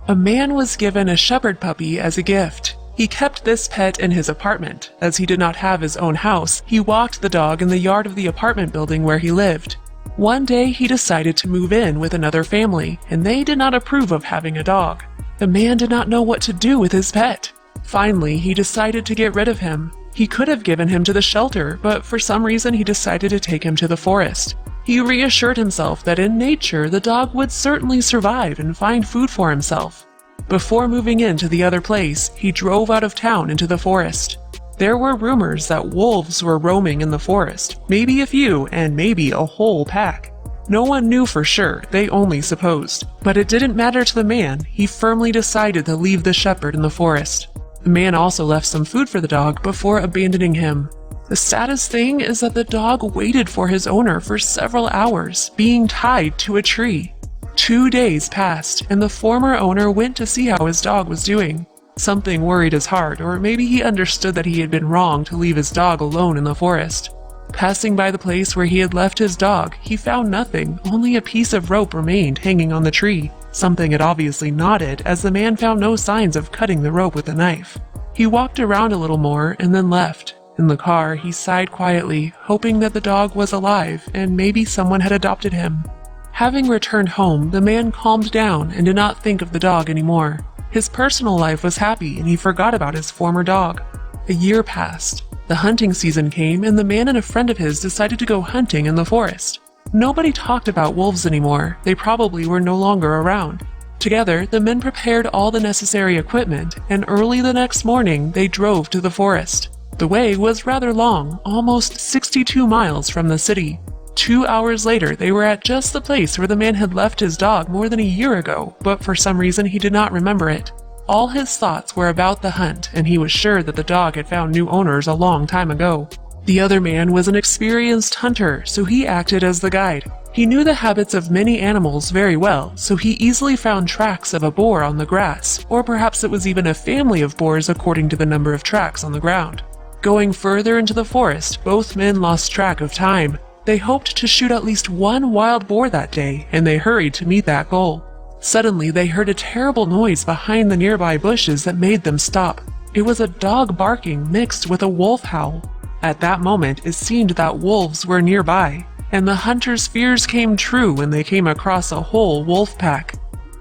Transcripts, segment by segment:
A man was given a shepherd puppy as a gift. He kept this pet in his apartment. As he did not have his own house, he walked the dog in the yard of the apartment building where he lived. One day he decided to move in with another family, and they did not approve of having a dog. The man did not know what to do with his pet. Finally, he decided to get rid of him. He could have given him to the shelter, but for some reason he decided to take him to the forest. He reassured himself that in nature the dog would certainly survive and find food for himself. Before moving into the other place, he drove out of town into the forest. There were rumors that wolves were roaming in the forest, maybe a few and maybe a whole pack. No one knew for sure, they only supposed. But it didn't matter to the man, he firmly decided to leave the shepherd in the forest. The man also left some food for the dog before abandoning him. The saddest thing is that the dog waited for his owner for several hours, being tied to a tree. 2 days passed, and the former owner went to see how his dog was doing. Something worried his heart, or maybe he understood that he had been wrong to leave his dog alone in the forest. Passing by the place where he had left his dog, he found nothing, only a piece of rope remained hanging on the tree. Something had obviously knotted, as the man found no signs of cutting the rope with a knife. He walked around a little more and then left. In the car, he sighed quietly, hoping that the dog was alive and maybe someone had adopted him. Having returned home, the man calmed down and did not think of the dog anymore. His personal life was happy and he forgot about his former dog. A year passed. The hunting season came and the man and a friend of his decided to go hunting in the forest. Nobody talked about wolves anymore, they probably were no longer around. Together, the men prepared all the necessary equipment, and early the next morning they drove to the forest. The way was rather long, almost 62 miles from the city. 2 hours later, they were at just the place where the man had left his dog more than a year ago, but for some reason he did not remember it. All his thoughts were about the hunt, and he was sure that the dog had found new owners a long time ago. The other man was an experienced hunter, so he acted as the guide. He knew the habits of many animals very well, so he easily found tracks of a boar on the grass, or perhaps it was even a family of boars according to the number of tracks on the ground. Going further into the forest, both men lost track of time. They hoped to shoot at least one wild boar that day, and they hurried to meet that goal. Suddenly, they heard a terrible noise behind the nearby bushes that made them stop. It was a dog barking mixed with a wolf howl. At that moment, it seemed that wolves were nearby, and the hunters' fears came true when they came across a whole wolf pack.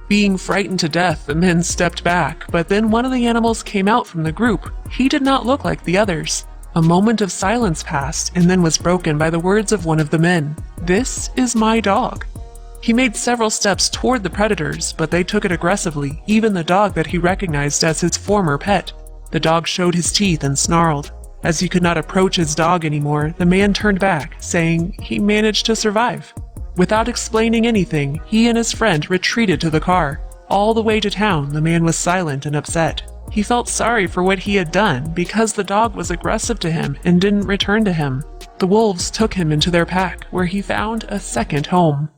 Being frightened to death, the men stepped back, but then one of the animals came out from the group. He did not look like the others. A moment of silence passed and then was broken by the words of one of the men. "This is my dog." He made several steps toward the predators, but they took it aggressively, even the dog that he recognized as his former pet. The dog showed his teeth and snarled. As he could not approach his dog anymore, the man turned back, saying he managed to survive. Without explaining anything, he and his friend retreated to the car. All the way to town, the man was silent and upset. He felt sorry for what he had done because the dog was aggressive to him and didn't return to him. The wolves took him into their pack, where he found a second home.